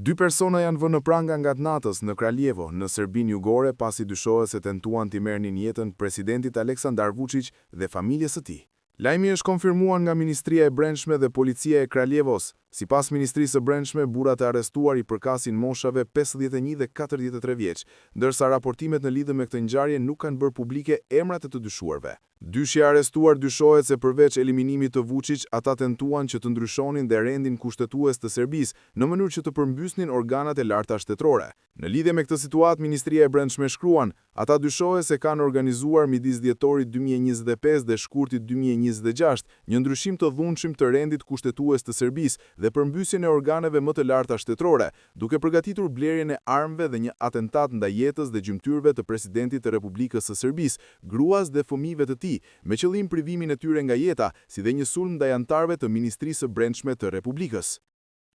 Dy persona janë vënë në pranga nga natës në Kraljevo, në Serbinë Jugore, pasi dyshohet se tentuan t'i merrnin jetën presidentit Aleksandar Vučić dhe familjes së tij. Lajmi është konfirmuar nga Ministria e Brendshme dhe Policia e Kraljevos. Sipas Ministrisë së Brendshme, burrat e arrestuar i përkasin moshave 51 dhe 43 vjeç, ndërsa raportimet në lidhje me këtë ngjarje nuk kanë bërë publike emrat e të dyshuarve. Dyshi i arrestuar dyshohet se përveç eliminimit të Vučić, ata tentuan që të ndryshonin dhe rendin kushtetues të Serbisë në mënyrë që të përmbysnin organat e larta shtetërore. Në lidhje me këtë situatë, Ministria e Brendshme shkruan, ata dyshohet se kanë organizuar midis dhjetorit 2025 dhe shkurtit 2026 një ndryshim të dhunshëm të rendit kushtetues të Serbisë dhe përmbysjen e organeve më të larta shtetërore, duke përgatitur blerjen e armëve dhe një atentat ndaj jetës dhe gjymtyrëve të presidentit të Republikës së Serbisë, gruas dhe fëmijëve të tij, me qëllim privimin e tyre nga jeta, si dhe një sulm ndaj anëtarëve të Ministrisë së Brendshme të Republikës.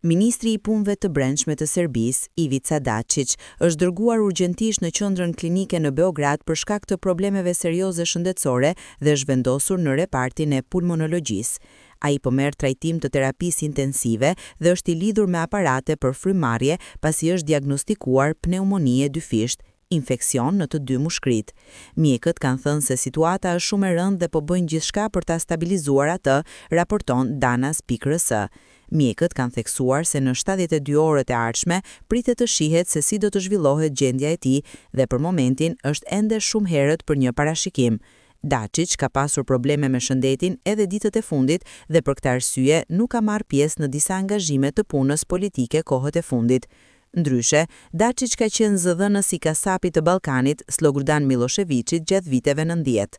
Ministri i Punëve të Brendshme të Serbisë, Ivica Dačić, është dërguar urgjentisht në qendrën klinike në Beograd për shkak të problemeve serioze shëndetësore dhe është vendosur në repartin e pulmonologjisë. Ai po merr trajtim të terapisë intensive dhe është i lidhur me aparate për frymëmarrje pasi është diagnostikuar pneumonie dyfisht, infeksion në të dy mushkrit. Mjekët kanë thënë se situata është shumë e rëndë dhe po bëjnë gjithçka për ta stabilizuar atë, raporton Danas.rs. Mjekët kanë theksuar se në 72 orët e ardhshme pritet të shihet se si do të zhvillohet gjendja e tij dhe për momentin është ende shumë herët për një parashikim. Dačić ka pasur probleme me shëndetin edhe ditët e fundit dhe për këtë arsye nuk ka marrë pjesë në disa angazhime të punës politike kohët e fundit. Ndryshe, Dačić ka qenë zëdhënës i kasapit të Ballkanit, Slobodan Miloševićit gjatë viteve 90.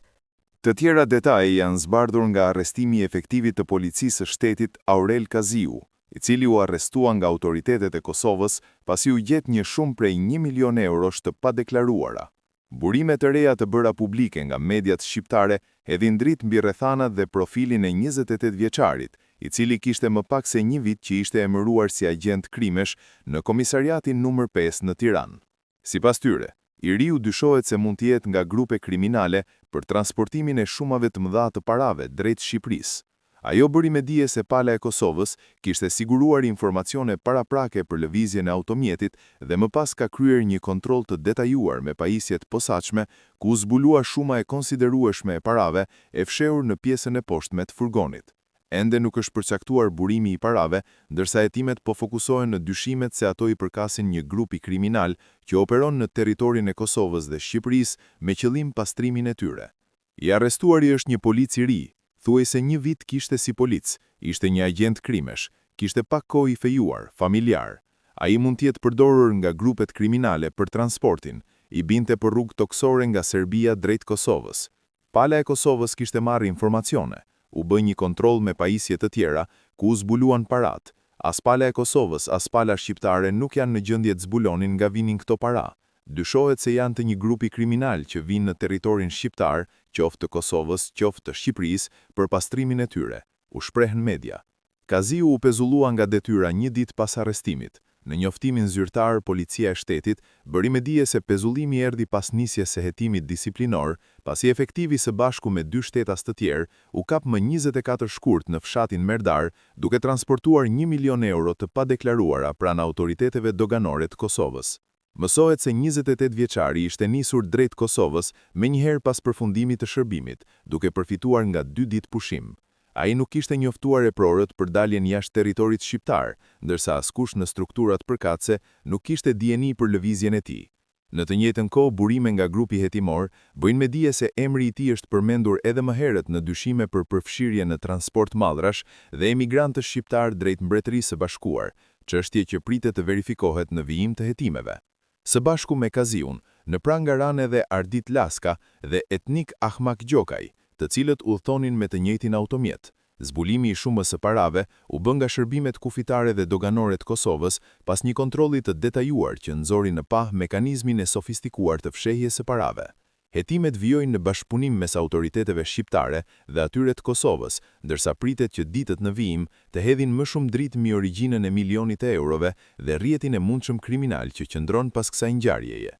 Të tjera detaje janë zbardhur nga arrestimi i efektivit të policisë së shtetit Aurel Kaziu, i cili u arrestua nga autoritetet e Kosovës pasi u gjet një shumë prej 1 milion eurosh të padeklaruara. Burime të reja të bëra publike nga mediat shqiptare hedhin dritë mbi rrethanat dhe profilin e 28 vjeçarit, i cili kishte më pak se një vit që ishte emëruar si agent krimesh në komisariatin numër 5 në Tiranë. Sipas tyre, i riu dyshohet se mund të jetë nga grupe kriminale për transportimin e shumave të mëdha të parave drejt Shqipërisë. Ajo bëri me dije se pala e Kosovës kishte siguruar informacione paraprake për lëvizjen e automjetit dhe më pas ka kryer një kontroll të detajuar me pajisjet posaçme, ku zbulua shuma e konsiderueshme e parave e fshehur në pjesën e poshtme të furgonit. Ende nuk është përcaktuar burimi i parave, ndërsa hetimet po fokusohen në dyshimet se ato i përkasin një grupi kriminal që operon në territorin e Kosovës dhe Shqipërisë me qëllim pastrimin e tyre. I arrestuari është një polic i ri, thuajse një vit kishte si polic, ishte një agent krimesh, kishte pak kohë i fejuar, familjar. Ai mund të jetë përdorur nga grupet kriminale për transportin, i binte për rrugë toksore nga Serbia drejt Kosovës. Pala e Kosovës kishte marrë informacione. U bë një kontroll me pajisje të tjera, ku u zbuluan parat. As pala e Kosovës, as pala shqiptare nuk janë në gjendje të zbulonin nga vinin këto para. Dyshohet se janë të një grupi kriminal që vinë në territorin shqiptar, qoftë të Kosovës, qoftë të Shqipërisë, për pastrimin e tyre, u shprehën media. Kaziu u pezullua nga detyra një ditë pas arrestimit. Në njoftimin zyrtar, policia e shtetit bëri me dije se pezullimi erdhi pas nisjes së hetimit disiplinor, pasi efektivi së bashku me 2 shtetas të tjerë u kap më 24 shkurt në fshatin Merdar, duke transportuar 1 milion euro të padeklaruara pranë autoriteteve doganore të Kosovës. Mësohet se 28 vjeçari ishte nisur drejt Kosovës menjëherë pas përfundimit të shërbimit, duke përfituar nga 2 ditë pushim. Ai nuk kishte njoftuar eprorët për daljen jashtë territorit shqiptar, ndërsa askush në strukturat përkatëse nuk kishte dieni për lëvizjen e tij. Në të njëjtën kohë, burime nga grupi hetimor bëjnë me dije se emri i tij është përmendur edhe më herët në dyshime për përfshirje në transport mallrash dhe emigrantësh shqiptar drejt Mbretërisë së Bashkuar, çështje që pritet të verifikohet në vijim të hetimeve. Së bashku me Kaziun, në pranga ranë edhe Ardit Laska dhe Etnik Ahmak Gjokaj, të cilët udhtonin me të njëjtin automjet. Zbulimi i shumës së parave u bë nga shërbimet kufitare dhe doganore të Kosovës pas një kontrolli të detajuar që nxori në pah mekanizmin e sofistikuar të fshehjes së parave. Hetimet vijojnë në bashkëpunim mes autoriteteve shqiptare dhe atyre të Kosovës, ndërsa pritet që ditët në vijim të hedhin më shumë dritë mbi origjinën e milionit e eurove dhe rrjetin e mundshëm kriminal që qëndron pas kësaj ngjarjeje.